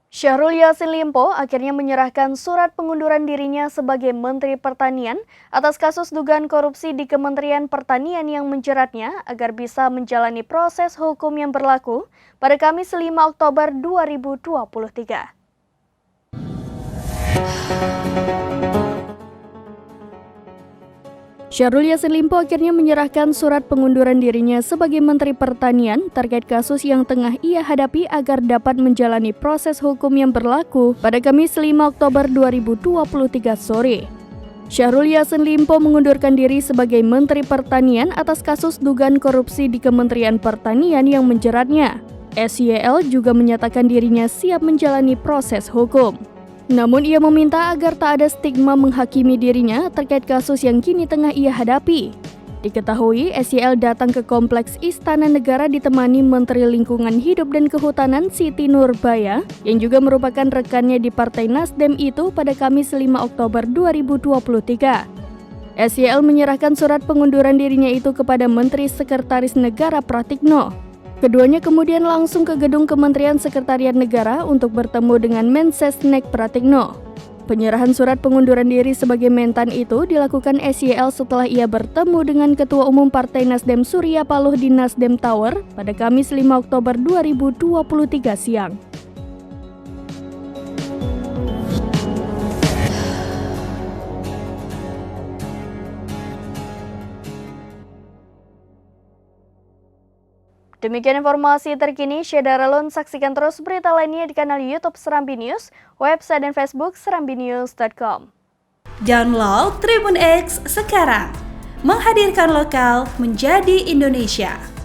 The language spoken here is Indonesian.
Syahrul Yassin Limpo akhirnya menyerahkan surat pengunduran dirinya sebagai Menteri Pertanian atas kasus dugaan korupsi di Kementerian Pertanian yang menjeratnya agar bisa menjalani proses hukum yang berlaku pada Kamis 5 Oktober 2023. Syahrul Yassin Limpo akhirnya menyerahkan surat pengunduran dirinya sebagai Menteri Pertanian terkait kasus yang tengah ia hadapi agar dapat menjalani proses hukum yang berlaku pada Kamis 5 Oktober 2023 sore. Syahrul Yassin Limpo mengundurkan diri sebagai Menteri Pertanian atas kasus dugaan korupsi di Kementerian Pertanian yang menjeratnya. SYL juga menyatakan dirinya siap menjalani proses hukum. Namun ia meminta agar tak ada stigma menghakimi dirinya terkait kasus yang kini tengah ia hadapi. Diketahui SYL datang ke Kompleks Istana Negara ditemani Menteri Lingkungan Hidup dan Kehutanan Siti Nurbaya yang juga merupakan rekannya di Partai Nasdem itu pada Kamis 5 Oktober 2023. SYL menyerahkan surat pengunduran dirinya itu kepada Menteri Sekretaris Negara Pratikno. Keduanya kemudian langsung ke gedung Kementerian Sekretariat Negara untuk bertemu dengan Mensesnek Pratikno. Penyerahan surat pengunduran diri sebagai Mentan itu dilakukan SYL setelah ia bertemu dengan Ketua Umum Partai Nasdem Surya Paloh di Nasdem Tower pada Kamis 5 Oktober 2023 siang. Demikian informasi terkini, Syedaralun saksikan terus berita lainnya di kanal YouTube Serambi News, website dan Facebook serambinews.com. Download Tribun X sekarang, menghadirkan lokal menjadi Indonesia.